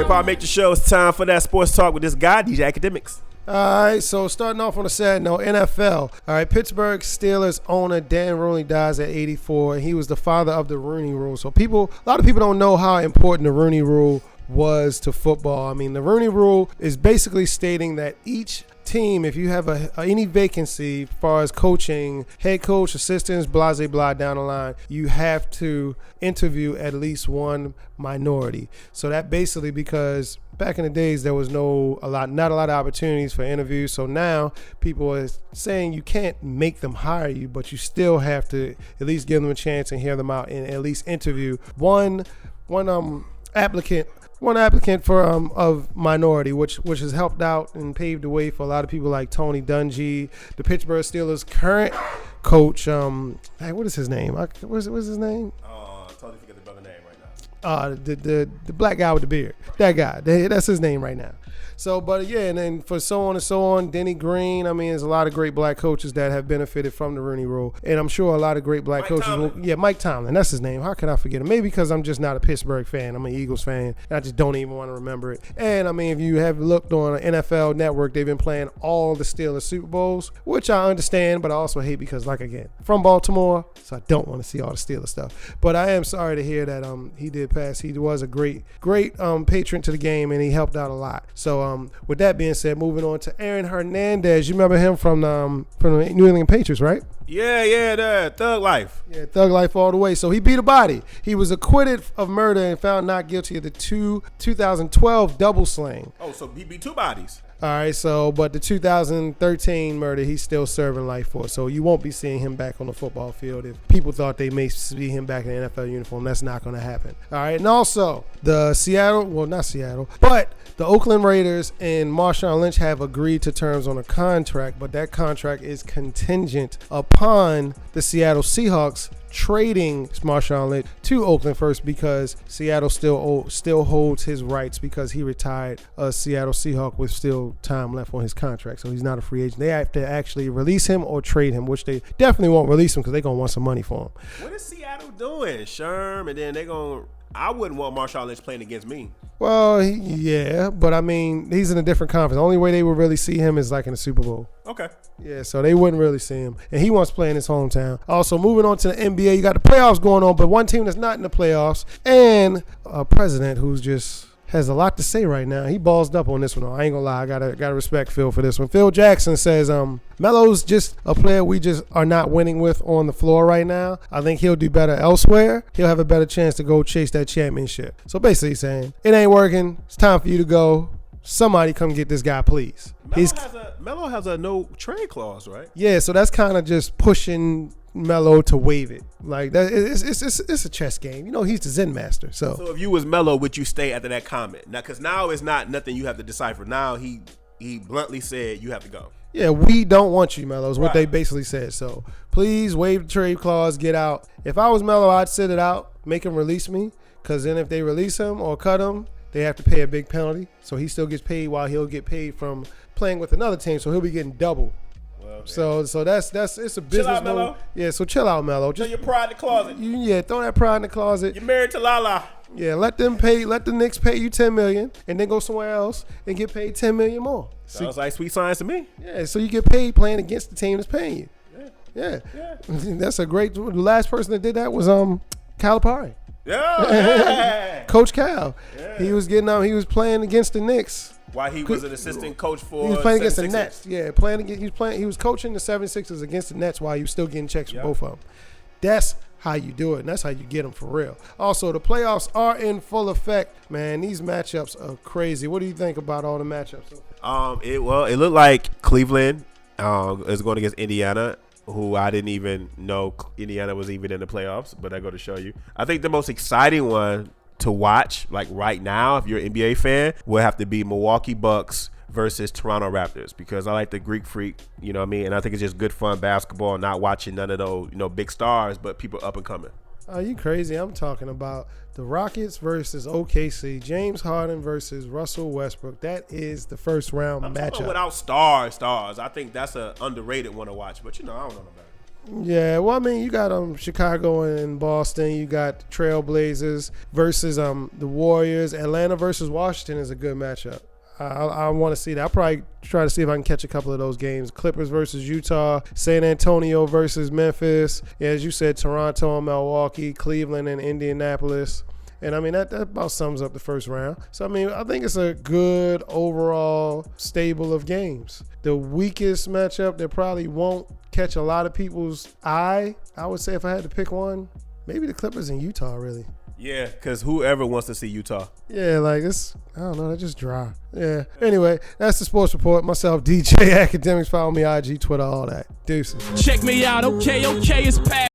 HipHopMatrixShow. It's time for that sports talk with this guy, DJ Academics. All right, so starting off on a sad note, NFL. All right, Pittsburgh Steelers owner Dan Rooney dies at 84. He was the father of the Rooney Rule. So a lot of people don't know how important the Rooney Rule was to football. I mean, the Rooney Rule is basically stating that each team, if you have any vacancy as far as coaching, head coach, assistants, blah, blah, blah, down the line, you have to interview at least one minority. So that basically, because back in the days there was not a lot of opportunities for interviews. So now people are saying you can't make them hire you, but you still have to at least give them a chance and hear them out and at least interview one applicant for of minority, which has helped out and paved the way for a lot of people like Tony Dungy, the Pittsburgh Steelers' current coach. What is his name? What's his name? Totally forget the brother name right now. The black guy with the beard. That guy. That's his name right now. So, but yeah, and then for so on and so on, Denny Green. I mean, there's a lot of great black coaches that have benefited from the Rooney Rule, and I'm sure a lot of great black coaches. Mike Tomlin. That's his name. How could I forget him? Maybe because I'm just not a Pittsburgh fan. I'm an Eagles fan, and I just don't even want to remember it. And I mean, if you have looked on an NFL Network, they've been playing all the Steelers Super Bowls, which I understand, but I also hate because, like again, from Baltimore, so I don't want to see all the Steelers stuff. But I am sorry to hear that he did pass. He was a great patron to the game, and he helped out a lot. So with that being said, moving on to Aaron Hernandez. You remember him from the New England Patriots, right? Yeah, the Thug Life. Yeah, Thug Life all the way. So he beat a body. He was acquitted of murder and found not guilty of the 2012 double slaying. Oh, so he beat two bodies. All right, so but the 2013 murder, he's still serving life for. So you won't be seeing him back on the football field. If people thought they may see him back in the NFL uniform, that's not going to happen. All right, and also the the Oakland Raiders and Marshawn Lynch have agreed to terms on a contract, but that contract is contingent upon the Seattle Seahawks trading Marshawn Lynch to Oakland first, because Seattle still holds his rights because he retired a Seattle Seahawk with still time left on his contract. So he's not a free agent. They have to actually release him or trade him, which they definitely won't release him because they're going to want some money for him. What is Seattle doing, Sherm? And then I wouldn't want Marshawn Lynch playing against me. Well, yeah, but I mean, he's in a different conference. The only way they would really see him is like in the Super Bowl. Okay. Yeah, so they wouldn't really see him. And he wants to play in his hometown. Also, moving on to the NBA, you got the playoffs going on, but one team that's not in the playoffs, and a president who's just has a lot to say right now. He ballsed up on this one. I ain't gonna lie, I gotta respect Phil for this one. Phil Jackson says, Melo's just a player we just are not winning with on the floor right now. I think he'll do better elsewhere. He'll have a better chance to go chase that championship. So basically he's saying, it ain't working. It's time for you to go. Somebody come get this guy, please. Melo has a no trade clause, right? Yeah, so that's kind of just pushing Melo to waive it. Like that, it's a chess game. You know, he's the Zen master. So if you was Melo, would you stay after that comment? Now, because now it's not nothing you have to decipher. Now he bluntly said you have to go. Yeah, we don't want you, Melo, is what they basically said. So please waive the trade clause, get out. If I was Melo, I'd sit it out, make him release me, because then if they release him or cut him, they have to pay a big penalty. So he still gets paid while he'll get paid from playing with another team. So he'll be getting double. Well, so that's it's a business move. Yeah, so chill out, Melo. Just throw your pride in the closet. Throw that pride in the closet. You're married to Lala. Yeah, let the Knicks pay you $10 million and then go somewhere else and get paid $10 million more. Sounds like sweet science to me. Yeah, so you get paid playing against the team that's paying you. Yeah. That's a great. The last person that did that was Calipari. Yeah. Coach Cal. Yeah. He was playing against the Knicks. While he was an assistant coach for he was playing against the Nets. Yeah, he was coaching the 76ers against the Nets while he was still getting checks from both of them. That's how you do it, and that's how you get them for real. Also, the playoffs are in full effect. Man, these matchups are crazy. What do you think about all the matchups? It looked like Cleveland is going against Indiana, who I didn't even know Indiana was even in the playoffs, but I go to show you. I think the most exciting one to watch, like right now, if you're an NBA fan, will have to be Milwaukee Bucks versus Toronto Raptors, because I like the Greek freak, you know what I mean? And I think it's just good fun basketball, not watching none of those, big stars, but people up and coming. Are you crazy? I'm talking about the Rockets versus OKC, James Harden versus Russell Westbrook. That is the first round matchup. Without stars. I think that's an underrated one to watch, but I don't know about it. Yeah, well, I mean, you got Chicago and Boston. You got Trailblazers versus the Warriors. Atlanta versus Washington is a good matchup. I want to see that. I'll probably try to see if I can catch a couple of those games. Clippers versus Utah, San Antonio versus Memphis. Yeah, as you said, Toronto and Milwaukee, Cleveland and Indianapolis. And, I mean, that about sums up the first round. So, I mean, I think it's a good overall stable of games. The weakest matchup that probably won't catch a lot of people's eye, I would say if I had to pick one, maybe the Clippers in Utah, really. Yeah, because whoever wants to see Utah. Yeah, like it's, I don't know, they're just dry. Yeah. Anyway, that's the Sports Report. Myself, DJ Academics. Follow me, IG, Twitter, all that. Deuces. Check me out, okay, it's Pat.